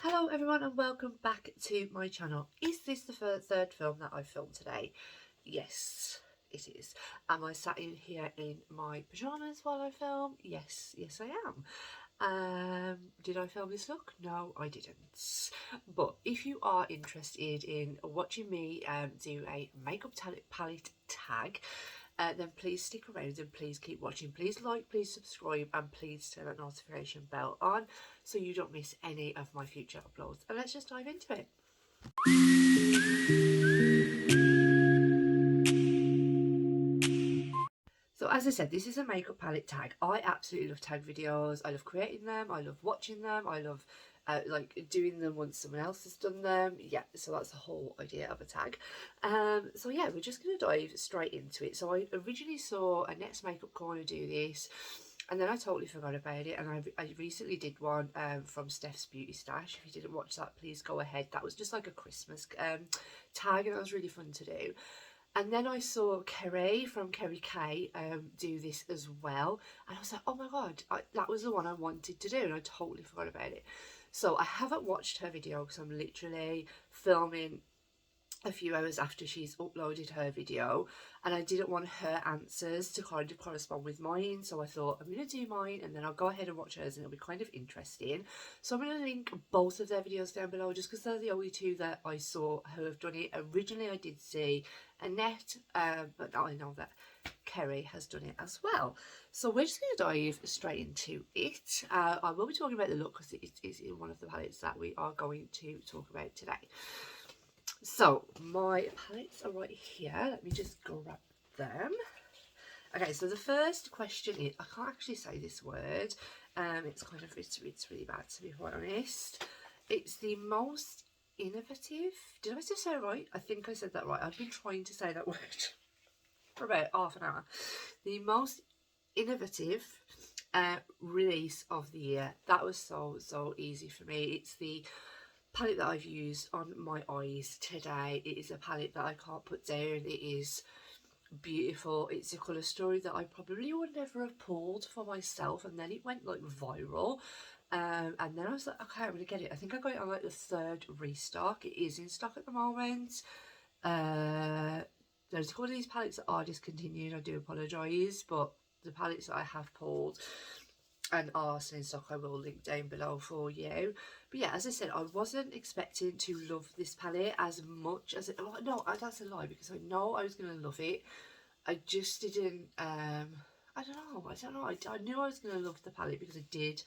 Hello everyone and welcome back to my channel. Is this the third film that I filmed today? Yes, it is. Am I sat in here in my pyjamas while I film? Yes, I am. Did I film this look? No, I didn't. But if you are interested in watching me do a makeup palette tag, then please stick around and please keep watching. Please like, please subscribe, and please turn that notification bell on so you don't miss any of my future uploads. And let's just dive into it. So as I said, this is a makeup palette tag. I absolutely love tag videos. I love creating them. I love watching them. I love like doing them once someone else has done them. Yeah, so that's the whole idea of a tag. So yeah, we're just going to dive straight into it. So I originally saw a Next Makeup Corner do this, and then I totally forgot about it. And I recently did one from Steph's Beauty Stash. If you didn't watch that, please go ahead. That was just like a Christmas tag, and that was really fun to do. And then I saw Kerry from Kerry K do this as well. And I was like, oh my God, that was the one I wanted to do. And I totally forgot about it. So I haven't watched her video because I'm literally filming a few hours after she's uploaded her video, and I didn't want her answers to kind of correspond with mine, so I thought I'm going to do mine and then I'll go ahead and watch hers and it'll be kind of interesting. So I'm going to link both of their videos down below just because they're the only two that I saw who have done it. Originally I did see Annette, but now I know that Kerry has done it as well. So we're just going to dive straight into it. I will be talking about the look because it is in one of the palettes that we are going to talk about today. So my palettes are right here. Let me just grab them. Okay, so the first question is, I can't actually say this word. It's really bad, to be quite honest. It's the most innovative. Did I just say it right? I think I said that right. I've been trying to say that word for about half an hour. The most innovative release of the year. That was so easy for me. It's the palette that I've used on my eyes today. It is a palette that I can't put down. It is beautiful. It's a colour story that I probably would never have pulled for myself, and then it went like viral. And then I was like, okay, I'm gonna get it. I think I got it on like the third restock. It is in stock at the moment. There's a couple of these palettes that are discontinued. I do apologise, but the palettes that I have pulled and are still in stock, I will link down below for you. But yeah, as I said, I wasn't expecting to love this palette as much as it. Oh, no, that's a lie, because I know I was going to love it. I just didn't. I don't know. I knew I was going to love the palette because I did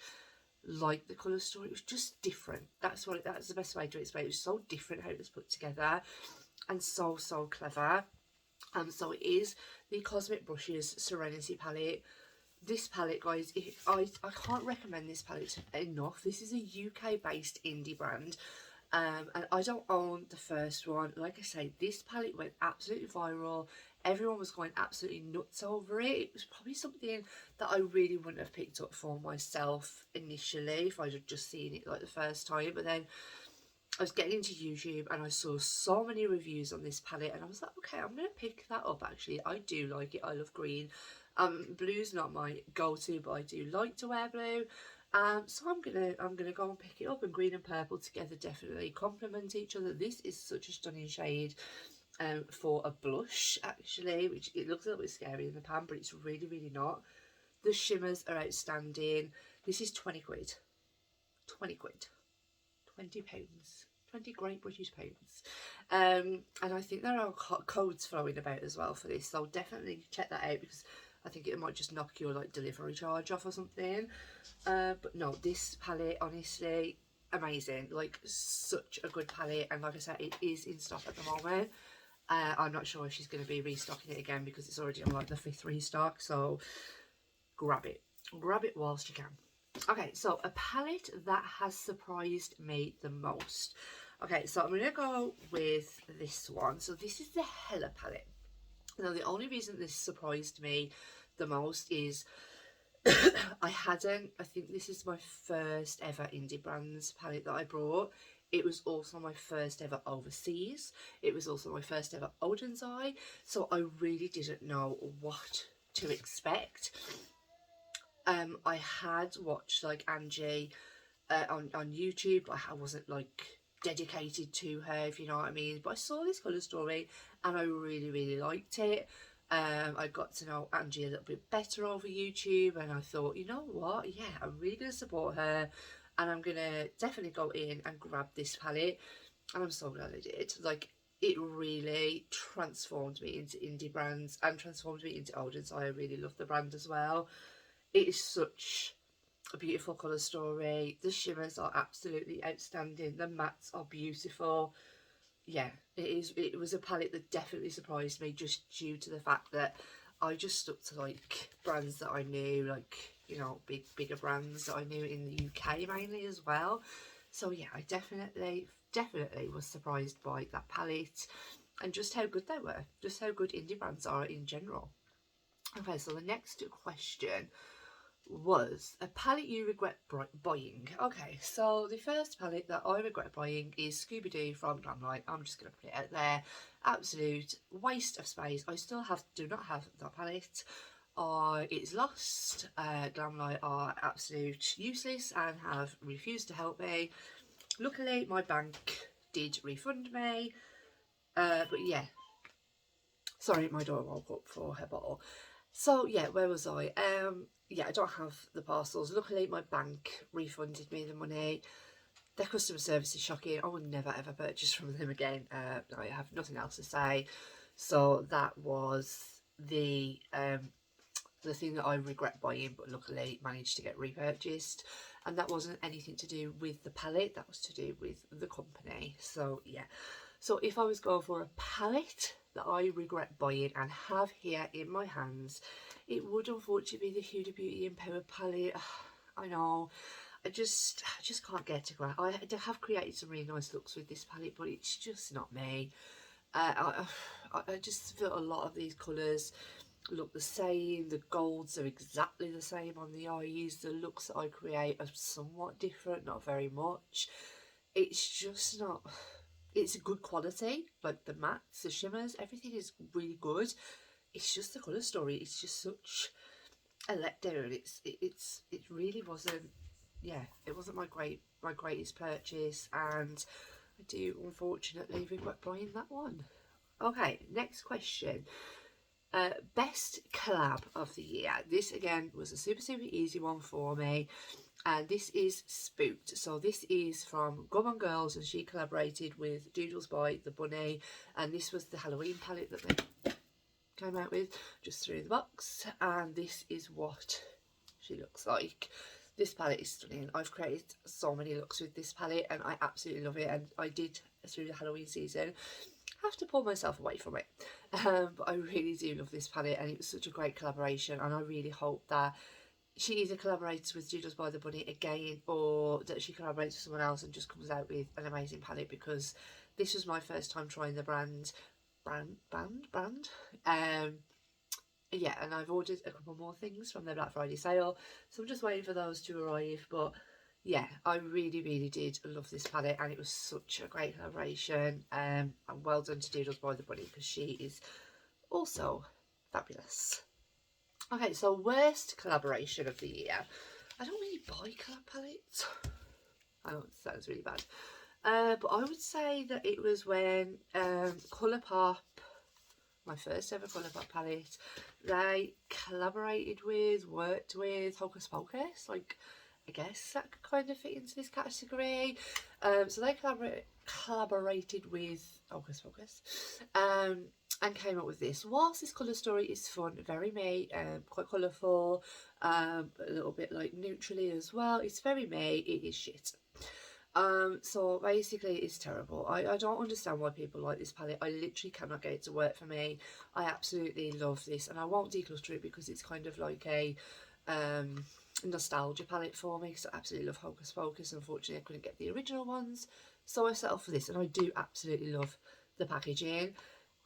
like the colour story. It was just different. That's the best way to explain it. It was so different how it was put together, and so clever. So it is the Cosmic Brushes Serenity palette. This palette, guys, I can't recommend this palette enough. This is a UK based indie brand, and I don't own the first one. Like I say, this palette went absolutely viral. Everyone was going absolutely nuts over it. It was probably something that I really wouldn't have picked up for myself initially if I'd have just seen it like the first time. But then I was getting into YouTube and I saw so many reviews on this palette, and I was like, okay, I'm going to pick that up. Actually, I do like it. I love green. Blue's not my go-to, but I do like to wear blue. So I'm gonna go and pick it up, and green and purple together definitely complement each other. This is such a stunning shade for a blush, actually, which it looks a little bit scary in the pan, but it's really not. The shimmers are outstanding. This is 20 quid. 20 quid. 20 pounds. 20 great British pounds. And I think there are codes flowing about as well for this, so definitely check that out, because I think it might just knock your like delivery charge off or something. But no, this palette, honestly, amazing. Like, such a good palette, and like I said, it is in stock at the moment. I'm not sure if she's going to be restocking it again because it's already on like the 5th restock, so grab it whilst you can. Okay, so a palette that has surprised me the most. Okay, so I'm going to go with this one. So this is the Hella palette. Now, the only reason this surprised me the most is I think this is my first ever indie brands palette that I brought. It was also my first ever overseas. It was also my first ever Odin's Eye. So I really didn't know what to expect. I had watched like Angie on YouTube. I wasn't like dedicated to her, if you know what I mean. But I saw this colour story and I really, really liked it. I got to know Angie a little bit better over YouTube, and I thought, you know what, yeah, I'm really going to support her, and I'm going to definitely go in and grab this palette, and I'm so glad I did. Like, it really transformed me into indie brands and transformed me into audience. I really love the brand as well. It is such a beautiful colour story. The shimmers are absolutely outstanding. The mattes are beautiful. Yeah, it is. It was a palette that definitely surprised me, just due to the fact that I just stuck to like brands that I knew, like, you know, bigger brands that I knew in the UK mainly as well. So yeah, I definitely was surprised by that palette and just how good they were, just how good indie brands are in general. Okay, so the next question was a palette you regret buying. Okay, so the first palette that I regret buying is Scooby-Doo from Glamlight. I'm just going to put it out there. Absolute waste of space. I still do not have that palette. It's lost. Glamlight are absolute useless and have refused to help me. Luckily, my bank did refund me. But yeah, sorry, my daughter woke up for her bottle. So yeah, where was I? Yeah, I don't have the parcels. Luckily, my bank refunded me the money. Their customer service is shocking. I would never ever purchase from them again. I have nothing else to say. So that was the thing that I regret buying, but luckily managed to get repurchased. And that wasn't anything to do with the palette, that was to do with the company. So yeah, so if I was going for a palette that I regret buying and have here in my hands, it would unfortunately be the Huda Beauty Empowered palette. I know, I just can't get to grasp. I have created some really nice looks with this palette, but it's just not me. I just feel a lot of these colours look the same. The golds are exactly the same on the eyes. The looks that I create are somewhat different, not very much. It's just not, it's a good quality, like the mattes, the shimmers, everything is really good. It's just the colour story, it's just such a letdown. It really wasn't, yeah, it wasn't my greatest purchase, and I do unfortunately regret buying that one. Okay, next question. Best collab of the year. This again was a super easy one for me, and this is Spooked. So this is from Gum on Girls, and she collaborated with Doodles by the Bunny, and this was the Halloween palette that they came out with just through the box, and this is what she looks like. This palette is stunning. I've created so many looks with this palette and I absolutely love it, and I did through the Halloween season have to pull myself away from it, but I really do love this palette, and it was such a great collaboration, and I really hope that she either collaborates with Doodles by the Bunny again, or that she collaborates with someone else and just comes out with an amazing palette, because this was my first time trying the brand. Yeah, and I've ordered a couple more things from their Black Friday sale, so I'm just waiting for those to arrive. But yeah, I really did love this palette, and it was such a great collaboration. And well done to Doodles by the Bunny, because she is also fabulous. Okay, so worst collaboration of the year. I don't really buy collab palettes. I know it sounds really bad. But I would say that it was when Colourpop, my first ever Colourpop palette, they worked with Hocus Pocus. Like, I guess that could kind of fit into this category. So they collaborated with Hocus Pocus, and came up with this. Whilst this colour story is fun, very me, quite colourful, a little bit like neutrally as well, it's very me, it is shit. So basically it's terrible. I don't understand why people like this palette. I literally cannot get it to work for me. I absolutely love this, and I won't declutter it because it's kind of like a nostalgia palette for me, because I absolutely love Hocus Pocus. Unfortunately, I couldn't get the original ones, so I settled for this, and I do absolutely love the packaging.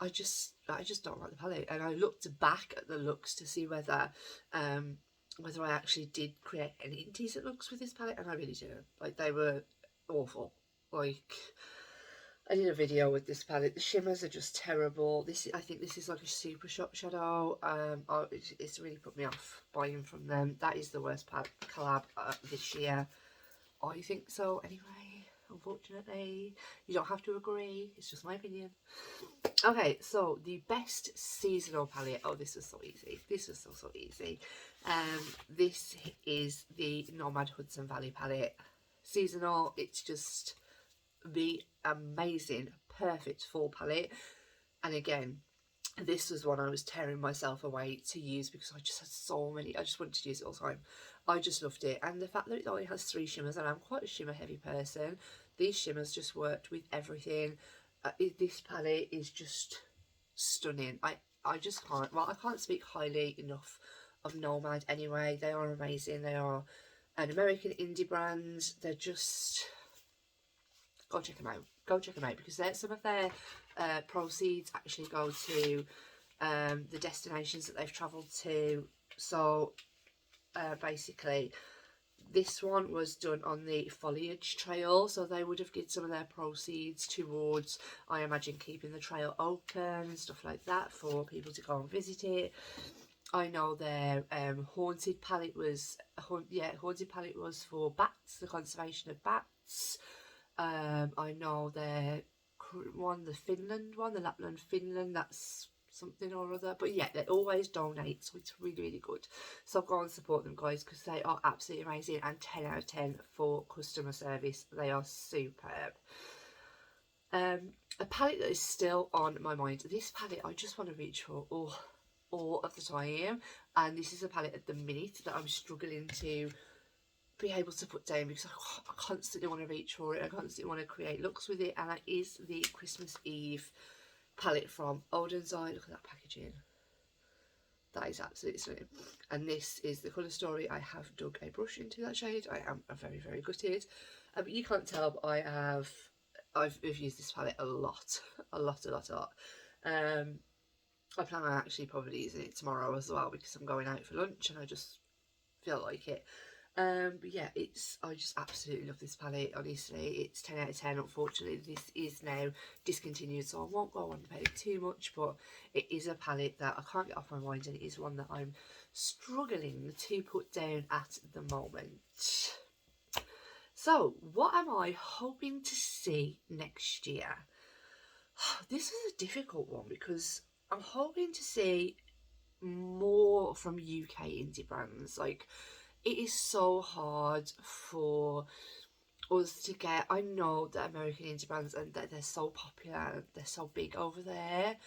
I just don't like the palette, and I looked back at the looks to see whether I actually did create any decent looks with this palette, and I really didn't. Like, they were awful. Like, I did a video with this palette. The shimmers are just terrible. I think this is like a super shop shadow. It's really put me off buying from them. That is the worst collab this year. I think so anyway. Unfortunately, you don't have to agree. It's just my opinion. Okay, so the best seasonal palette. Oh, this was so easy. This was so easy. This is the Nomad Hudson Valley palette. Seasonal. It's just the amazing, perfect fall palette. And again, this was one I was tearing myself away to use because I just had so many. I just wanted to use it all the time. I just loved it. And the fact that it only has 3 shimmers, and I'm quite a shimmer heavy person, these shimmers just worked with everything. This palette is just stunning. I just can't, well, I can't speak highly enough of Nomad anyway. They are amazing. They are an American indie brand. They're just, go check them out. Go check them out because some of their proceeds actually go to the destinations that they've travelled to. So basically, this one was done on the foliage trail, so they would have given some of their proceeds towards, I imagine, keeping the trail open and stuff like that for people to go and visit it. I know their haunted palette was, haunted palette was for bats, the conservation of bats. I know their one, the Finland one, the Lapland Finland, that's something or other. But yeah, they always donate, so it's really, really good. So go and support them, guys, because they are absolutely amazing. And 10 out of 10 for customer service. They are superb. A palette that is still on my mind. This palette I just want to reach for all of the time. And this is a palette at the minute that I'm struggling to be able to put down because I constantly want to reach for it. I constantly want to create looks with it, and that is the Christmas Eve palette from Olden's Eye. Look at that packaging. That is absolutely stunning. And this is the colour story. I have dug a brush into that shade. I am very, very gutted. But you can't tell, but I've used this palette a lot. a lot. I plan on actually probably using it tomorrow as well because I'm going out for lunch and I just feel like it. But yeah, I just absolutely love this palette. Honestly, it's 10 out of 10. Unfortunately, this is now discontinued, so I won't go on about it too much, but it is a palette that I can't get off my mind, and it is one that I'm struggling to put down at the moment. So what am I hoping to see next year? This is a difficult one because I'm hoping to see more from UK indie brands. Like, it is so hard for us to get. I know that American indie brands, and that they're so popular and they're so big over there,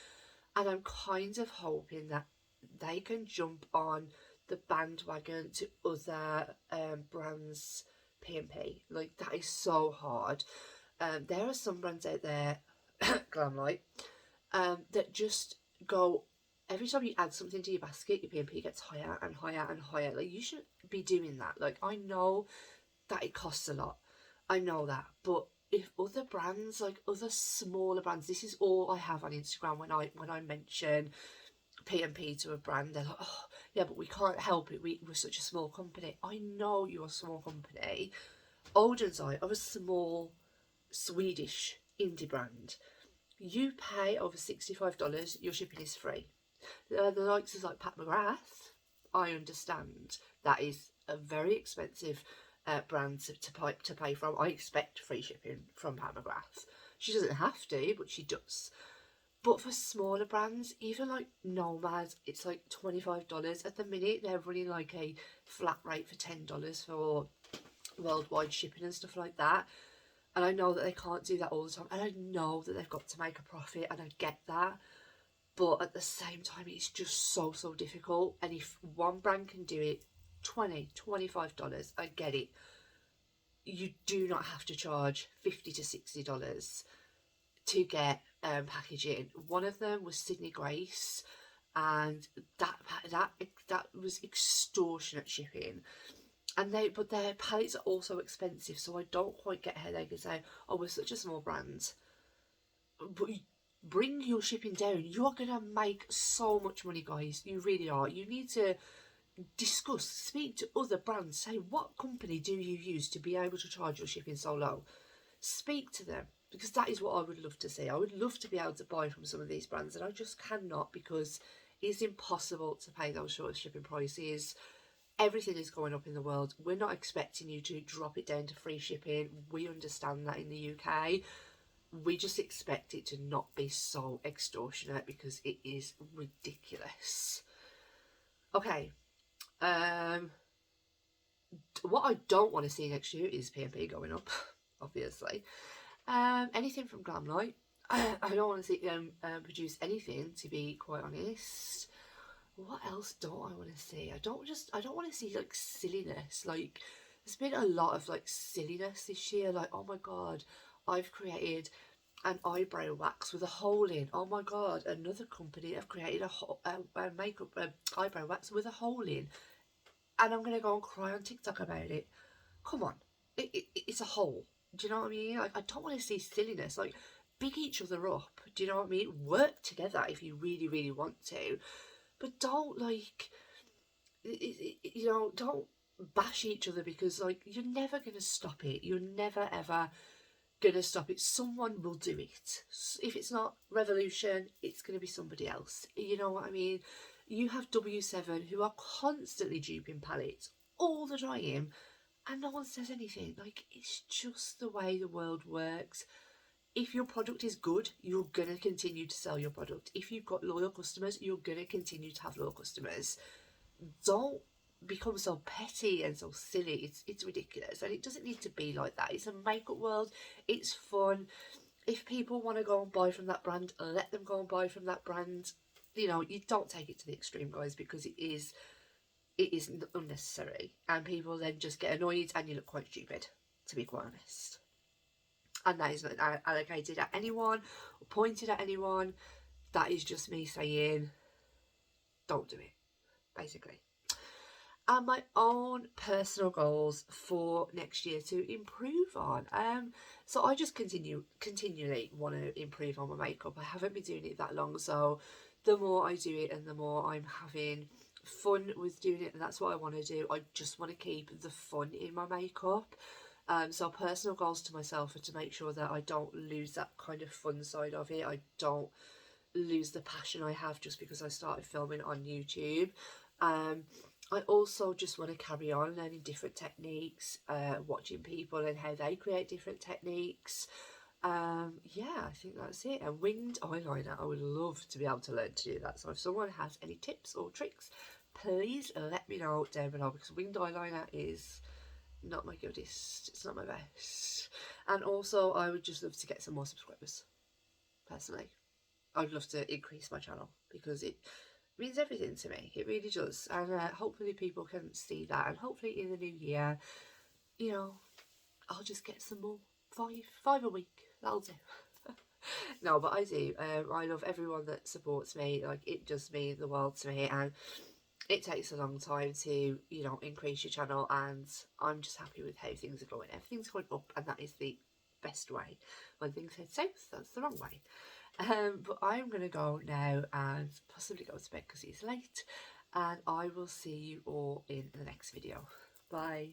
and I'm kind of hoping that they can jump on the bandwagon to other brands P&P. Like, that is so hard. There are some brands out there, Glamlight, that just go, every time you add something to your basket, your P&P gets higher and higher and higher. Like, you shouldn't be doing that. Like, I know that it costs a lot. I know that. But if other brands, like other smaller brands, this is all I have on Instagram when I mention P&P to a brand, they're like, oh, yeah, but we can't help it. We're such a small company. I know you're a small company. Olden's Eye are a small Swedish indie brand. You pay over $65, your shipping is free. The likes of like Pat McGrath, I understand that is a very expensive brand to pay from. I expect free shipping from Pat McGrath. She doesn't have to, but she does. But for smaller brands, even like Nomad, it's like $25 at the minute. They're running like a flat rate for $10 for worldwide shipping and stuff like that. And I know that they can't do that all the time. And I know that they've got to make a profit, and I get that. But at the same time, it's just so difficult. And if one brand can do it, $20, $25, I get it. You do not have to charge $50 to $60 to get packaging. One of them was Sydney Grace, and that was extortionate shipping. And but their palettes are also expensive, so I don't quite get how they can say, oh, we're such a small brand. But bring your shipping down. You are going to make so much money, guys. You really are. You need to discuss, speak to other brands. Say, what company do you use to be able to charge your shipping so low? Speak to them, because that is what I would love to see. I would love to be able to buy from some of these brands, and I just cannot because it's impossible to pay those short shipping prices. everything is going up in the world. We're not expecting you to drop it down to free shipping. We understand that in the UK. We just expect it to not be so extortionate because it is ridiculous. Okay. What I don't want to see next year is P&P going up, obviously. Anything from Glamlight. I don't want to see them produce anything, to be quite honest. What else don't I want to see? I don't want to see like silliness. Like, there's been a lot of like silliness this year. Like, oh my god, I've created an eyebrow wax with a hole in. Oh my god, another company have created a makeup eyebrow wax with a hole in, and I'm gonna go and cry on TikTok about it. Come on, it's a hole. Do you know what I mean? Like, I don't want to see silliness. Like, big each other up. Do you know what I mean? Work together if you really, really want to, but don't like, you know, don't bash each other, because like, you're never gonna stop it. You're never ever gonna stop it. Someone will do it. If it's not Revolution, it's gonna be somebody else. You know what I mean? You have W7 who are constantly duping palettes all the time, and no one says anything. Like, it's just the way the world works. If your product is good, you're gonna continue to sell your product. If you've got loyal customers, you're gonna continue to have loyal customers. Don't become so petty and so silly. It's ridiculous, and it doesn't need to be like that. It's a makeup world. It's fun. If people want to go and buy from that brand, let them go and buy from that brand. You know, you don't take it to the extreme, guys, because it is unnecessary, and people then just get annoyed, and you look quite stupid, to be quite honest. And that is not allocated at anyone or pointed at anyone. That is just me saying, don't do it, basically. And my own personal goals for next year to improve on. So I just continually want to improve on my makeup. I haven't been doing it that long, so the more I do it and the more I'm having fun with doing it, and that's what I want to do. I just want to keep the fun in my makeup. So personal goals to myself are to make sure that I don't lose that kind of fun side of it. I don't lose the passion I have just because I started filming on YouTube. I also just want to carry on learning different techniques, watching people and how they create different techniques. Yeah, I think that's it. And winged eyeliner, I would love to be able to learn to do that. So if someone has any tips or tricks, please let me know down below, because winged eyeliner is not my goodest. It's not my best. And also, I would just love to get some more subscribers, personally. I'd love to increase my channel, because it means everything to me. It really does. And hopefully people can see that, and hopefully in the new year, you know, I'll just get some more. Five a week. That'll do. No, but I do. I love everyone that supports me. Like, it does mean the world to me, and it takes a long time to, you know, increase your channel, and I'm just happy with how things are going. Everything's going up, and that is the best way. When things head south, that's the wrong way. But I'm going to go now and possibly go to bed because it's late, and I will see you all in the next video. Bye.